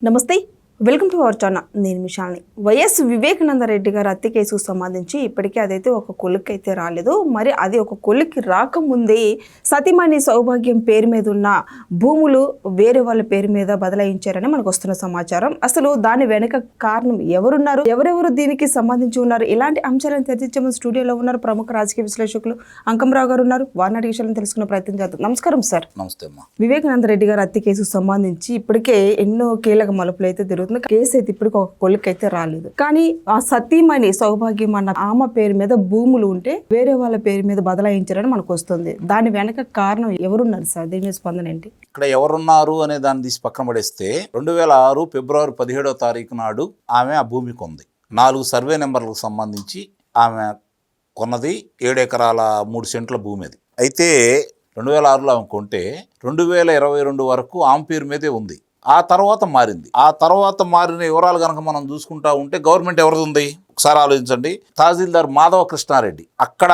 నమస్తే, welcome to our channel. నేను మిషాల్ని. YS Vivekananda Reddy గారు హత్య కేసుకు సంబంధించి ఇప్పటికీ అదైతే ఒక కొలిక్కి అయితే రాలేదు. మరి అది ఒక కొలిక్కి రాకముందే సతీమణి సౌభాగ్యం పేరు మీద ఉన్న భూములు వేరే వాళ్ళ పేరు మీద బదలాయించారని మనకు వస్తున్న సమాచారం. అసలు దాని వెనుక కారణం ఎవరున్నారు, ఎవరెవరు దీనికి సంబంధించి ఉన్నారు, ఇలాంటి అంశాలను చర్చించే స్టూడియోలో ఉన్నారు ప్రముఖ రాజకీయ విశ్లేషకులు అంకంరావు గారు ఉన్నారు. వారిని విషయాలను తెలుసుకునే ప్రయత్నం చేద్దాం. నమస్కారం సార్. నమస్తే అమ్మా. వివేకానంద రెడ్డి గారు హత్య కేసుకు సంబంధించి ఇప్పటికే ఎన్నో కీలక మలుపులు అయితే జరుగుతుంది. కేసు అయితే ఇప్పటికి ఒక కొలిక్కి అయితే రాలేదు. కానీ ఆ సతీమణి సౌభాగ్యం అన్న ఆమె పేరు మీద భూములు ఉంటే వేరే వాళ్ళ పేరు మీద బదలాయించారని మనకు వస్తుంది. దాని వెనక కారణం ఎవరున్నారు సార్? దీని మీద స్పందన ఏంటి? ఇక్కడ ఎవరున్నారు అనే దాన్ని తీసి పక్కన పడేస్తే 2006 ఫిబ్రవరి 17వ తారీఖు నాడు ఆమె ఆ భూమి కొంది. 4 సర్వే నెంబర్లకు సంబంధించి ఆమె కొన్నది 7 ఎకరాల 3 సెంట్ల భూమి. అది అయితే 2006లో ఆమె కొంటే 2022 వరకు ఆమె పేరు మీదే ఉంది. ఆ తర్వాత మారింది. ఆ తర్వాత మారిన వివరాలు కనుక మనం చూసుకుంటా ఉంటే గవర్నమెంట్ ఎవరిది ఉంది ఒకసారి ఆలోచించండి. తహసీల్దార్ మాధవ కృష్ణారెడ్డి, అక్కడ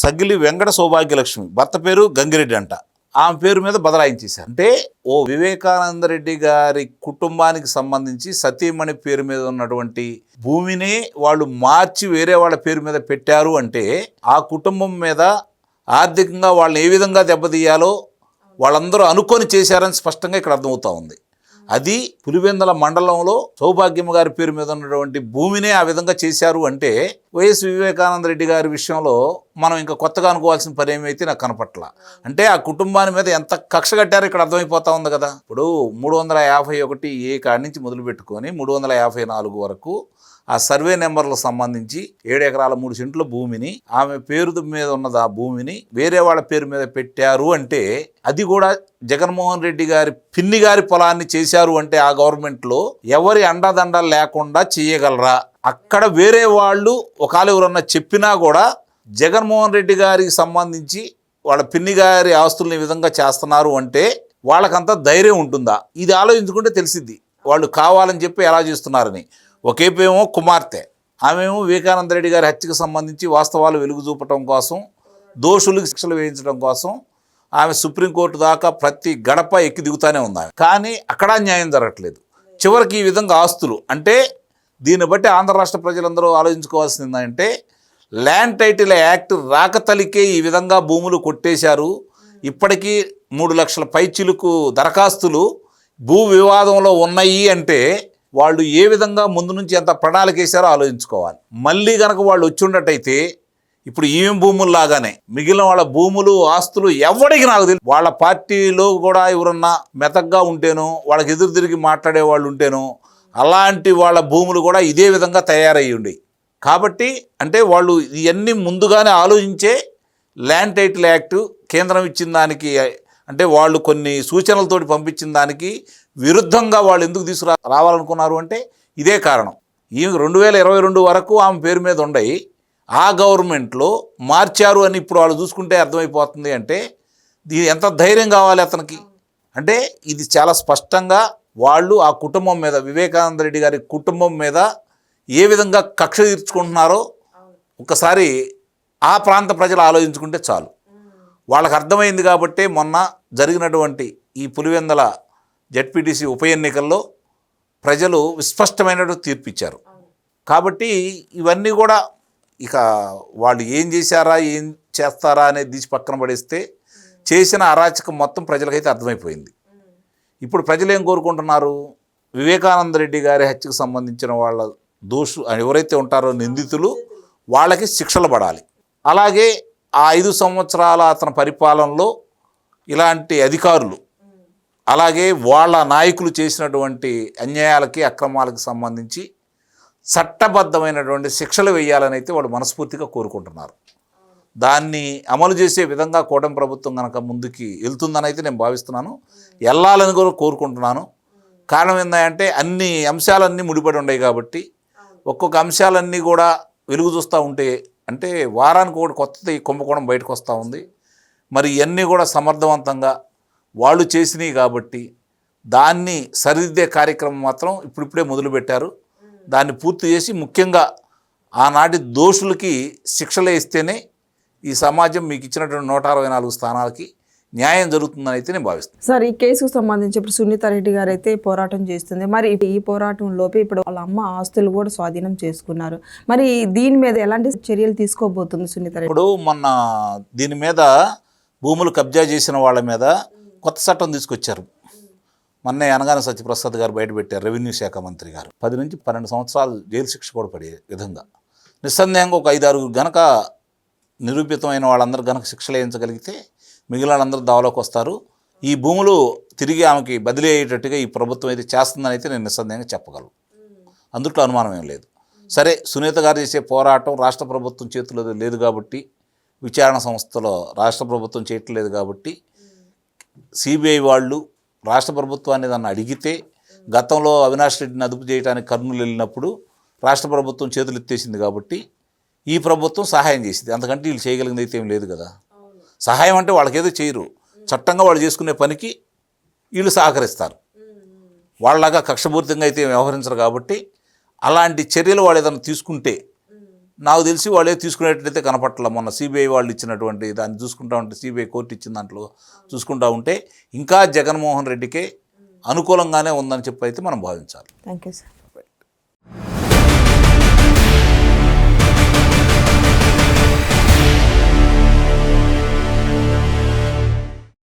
సగిలి వెంకట సౌభాగ్యలక్ష్మి, భర్త పేరు గంగిరెడ్డి అంట, ఆమె పేరు మీద బదలాయించేశారు. అంటే ఓ వివేకానంద రెడ్డి గారి కుటుంబానికి సంబంధించి సతీమణి పేరు మీద ఉన్నటువంటి భూమిని వాళ్ళు మార్చి వేరే వాళ్ళ పేరు మీద పెట్టారు. అంటే ఆ కుటుంబం మీద ఆర్థికంగా వాళ్ళని ఏ విధంగా దెబ్బతీయాలో వాళ్ళందరూ అనుకొని చేశారని స్పష్టంగా ఇక్కడ అర్థమవుతా ఉంది. అది పులివెందుల మండలంలో సౌభాగ్యమ్మ గారి పేరు మీద ఉన్నటువంటి భూమినే ఆ విధంగా చేశారు. అంటే వైఎస్ వివేకానంద రెడ్డి గారి విషయంలో మనం ఇంకా కొత్తగా అనుకోవాల్సిన పని ఏమైతే నాకు కనపట్ల. అంటే ఆ కుటుంబాన్ని మీద ఎంత కక్ష కట్టారో ఇక్కడ అర్థమైపోతా ఉంది కదా. ఇప్పుడు 351A కాడి నుంచి మొదలు పెట్టుకొని 354 వరకు ఆ సర్వే నెంబర్లకు సంబంధించి 7 ఎకరాల 3 సెంట్ల భూమిని ఆమె పేరు మీద ఉన్నది ఆ భూమిని వేరే వాళ్ళ పేరు మీద పెట్టారు. అంటే అది కూడా జగన్మోహన్ రెడ్డి గారి పిన్ని గారి పొలాన్ని చేశారు. అంటే ఆ గవర్నమెంట్లో ఎవరి అండదండ లేకుండా చేయగలరా? అక్కడ వేరే వాళ్ళు ఒకవేళ ఎవరన్నా చెప్పినా కూడా జగన్మోహన్ రెడ్డి గారికి సంబంధించి వాళ్ళ పిన్ని గారి ఆస్తుల్ని ఈ విధంగా చేస్తున్నారు అంటే వాళ్ళకంతా ధైర్యం ఉంటుందా? ఇది ఆలోచించుకుంటే తెలిసిద్ది వాళ్ళు కావాలని చెప్పి ఎలా చేస్తున్నారని. ఒకేపేమో కుమార్తె, ఆమెమో వివేకానంద రెడ్డి గారి హత్యకు సంబంధించి వాస్తవాలు వెలుగు చూపటం కోసం, దోషులకు శిక్షలు వేయించడం కోసం ఆమె సుప్రీంకోర్టు దాకా ప్రతి గడప ఎక్కి దిగుతానే ఉంది. కానీ అక్కడ న్యాయం జరగట్లేదు. చివరికి ఈ విధంగా ఆస్తులు అంటే దీన్ని బట్టి ఆంధ్ర రాష్ట్ర ప్రజలందరూ ఆలోచించుకోవాల్సింది ఏంటంటే ల్యాండ్ టైటిల్ యాక్ట్ రాకతలికే ఈ విధంగా భూములు కొట్టేశారు. ఇప్పటికీ 3 లక్షల పైచిలుకు దరఖాస్తులు భూ వివాదంలో ఉన్నాయి. అంటే వాళ్ళు ఏ విధంగా ముందు నుంచి ఎంత ప్రణాళిక వేశారో ఆలోచించుకోవాలి. మళ్ళీ కనుక వాళ్ళు వచ్చి ఉన్నట్టయితే ఇప్పుడు ఈమె భూముల్లాగానే మిగిలిన వాళ్ళ భూములు ఆస్తులు ఎవరికి నాకు తెలియదు. వాళ్ళ పార్టీలో కూడా ఎవరన్నా మెతగ్గా ఉంటేనో వాళ్ళకి ఎదురు తిరిగి మాట్లాడే వాళ్ళు ఉంటేనో అలాంటి వాళ్ళ భూములు కూడా ఇదే విధంగా తయారయ్యి ఉండేవి. కాబట్టి అంటే వాళ్ళు ఇవన్నీ ముందుగానే ఆలోచించే ల్యాండ్ టైటిల్ యాక్ట్ కేంద్రం ఇచ్చిన దానికి అంటే వాళ్ళు కొన్ని సూచనలతోటి పంపించిన దానికి విరుద్ధంగా వాళ్ళు ఎందుకు రావాలనుకున్నారు అంటే ఇదే కారణం. ఈ 2022 వరకు ఆమె పేరు మీద ఉండయి ఆ గవర్నమెంట్లో మార్చారు అని ఇప్పుడు వాళ్ళు చూసుకుంటే అర్థమైపోతుంది. అంటే దీని ఎంత ధైర్యం కావాలి అతనికి. అంటే ఇది చాలా స్పష్టంగా వాళ్ళు ఆ కుటుంబం మీద వివేకానంద రెడ్డి గారి కుటుంబం మీద ఏ విధంగా కక్ష తీర్చుకుంటున్నారో ఒకసారి ఆ ప్రాంత ప్రజలు ఆలోచించుకుంటే చాలు. వాళ్ళకి అర్థమైంది. కాబట్టి మొన్న జరిగినటువంటి ఈ పులివెందుల జెడ్పీటీసీ ఉప ఎన్నికల్లో ప్రజలు విస్పష్టమైనటువంటి తీర్పు ఇచ్చారు. కాబట్టి ఇవన్నీ కూడా ఇక వాళ్ళు ఏం చేశారా ఏం చేస్తారా అనేది తీసి పక్కన పడేస్తే చేసిన అరాచకం మొత్తం ప్రజలకైతే అర్థమైపోయింది. ఇప్పుడు ప్రజలు ఏం కోరుకుంటున్నారు? వివేకానంద రెడ్డి గారి హత్యకు సంబంధించిన వాళ్ళ ఎవరైతే ఉంటారో నిందితులు వాళ్ళకి శిక్షలు పడాలి. అలాగే ఆ 5 సంవత్సరాల అతని పరిపాలనలో ఇలాంటి అధికారులు అలాగే వాళ్ళ నాయకులు చేసినటువంటి అన్యాయాలకి అక్రమాలకు సంబంధించి చట్టబద్ధమైనటువంటి శిక్షలు వేయాలని అయితే వాళ్ళు మనస్ఫూర్తిగా కోరుకుంటున్నారు. దాన్ని అమలు చేసే విధంగా కూటమి ప్రభుత్వం కనుక ముందుకి వెళ్తుందని అయితే నేను భావిస్తున్నాను. వెళ్ళాలని కూడా కోరుకుంటున్నాను. కారణం ఏంటంటే అన్ని అంశాలన్నీ ముడిపడి ఉన్నాయి కాబట్టి ఒక్కొక్క అంశాలన్నీ కూడా వెలుగు చూస్తూ ఉంటే అంటే వారానికి ఒకటి కొత్తది కుంభకోణం బయటకు వస్తూ ఉంది. మరి ఇవన్నీ కూడా సమర్థవంతంగా వాళ్ళు చేసినాయి కాబట్టి దాన్ని సరిదిద్దే కార్యక్రమం మాత్రం ఇప్పుడిప్పుడే మొదలుపెట్టారు. దాన్ని పూర్తి చేసి ముఖ్యంగా ఆనాటి దోషులకి శిక్షలు ఇస్తేనే ఈ సమాజం మీకు ఇచ్చినటువంటి 164 స్థానాలకి న్యాయం జరుగుతుందని అయితే నేను భావిస్తాను. సార్, ఈ కేసుకు సంబంధించి ఇప్పుడు సునీత రెడ్డి గారు అయితే పోరాటం చేస్తుంది. మరి ఈ పోరాటంలోపు ఇప్పుడు వాళ్ళ అమ్మ ఆస్తులు కూడా స్వాధీనం చేసుకున్నారు. మరి దీని మీద ఎలాంటి చర్యలు తీసుకోబోతుంది సునీత రెడ్డి? ఇప్పుడు మొన్న దీని మీద భూములు కబ్జా చేసిన వాళ్ళ మీద కొత్త చట్టం తీసుకొచ్చారు. మొన్నే అనగానే సత్యప్రసాద్ గారు బయటపెట్టారు, రెవెన్యూ శాఖ మంత్రి గారు. 10 నుంచి 12 సంవత్సరాలు జైలు శిక్ష కూడా పడే విధంగా నిస్సందేహంగా ఒక 5-6 గనక నిరూపితమైన వాళ్ళందరూ గనక శిక్షలు వేయించగలిగితే మిగిలిన వాళ్ళందరూ దావలోకి వస్తారు. ఈ భూములు తిరిగి ఆమెకి బదిలీ అయ్యేటట్టుగా ఈ ప్రభుత్వం అయితే చేస్తుందని అయితే నేను నిస్సందేహంగా చెప్పగలను. అందుట్లో అనుమానం ఏం లేదు. సరే, సునీత గారు చేసే పోరాటం రాష్ట్ర ప్రభుత్వం చేతిలో లేదు కాబట్టి, విచారణ సంస్థలో రాష్ట్ర ప్రభుత్వం చేయట్లేదు కాబట్టి, సిబిఐ వాళ్ళు రాష్ట్ర ప్రభుత్వాన్ని దాన్ని అడిగితే, గతంలో అవినాష్ రెడ్డిని అదుపు చేయడానికి కర్నూలు వెళ్ళినప్పుడు రాష్ట్ర ప్రభుత్వం చేతులు ఎత్తేసింది కాబట్టి ఈ ప్రభుత్వం సహాయం చేసింది. అంతకంటే వీళ్ళు చేయగలిగింది అయితే ఏం లేదు కదా. సహాయం అంటే వాళ్ళకేదో చేయరు, చట్టంగా వాళ్ళు చేసుకునే పనికి వీళ్ళు సహకరిస్తారు. వాళ్ళలాగా కక్షపూరితంగా అయితే వ్యవహరించరు కాబట్టి అలాంటి చర్యలు వాళ్ళు ఏదైనా తీసుకుంటే, నాకు తెలిసి వాళ్ళే తీసుకునేటట్టయితే కనపట్ల. మొన్న సిబిఐ వాళ్ళు ఇచ్చినటువంటి దాన్ని చూసుకుంటా ఉంటే, సిబిఐ కోర్టు ఇచ్చిన దాంట్లో చూసుకుంటా ఉంటే ఇంకా జగన్మోహన్ రెడ్డికే అనుకూలంగానే ఉందని చెప్పి అయితే మనం భావించాలి. Thank you sir.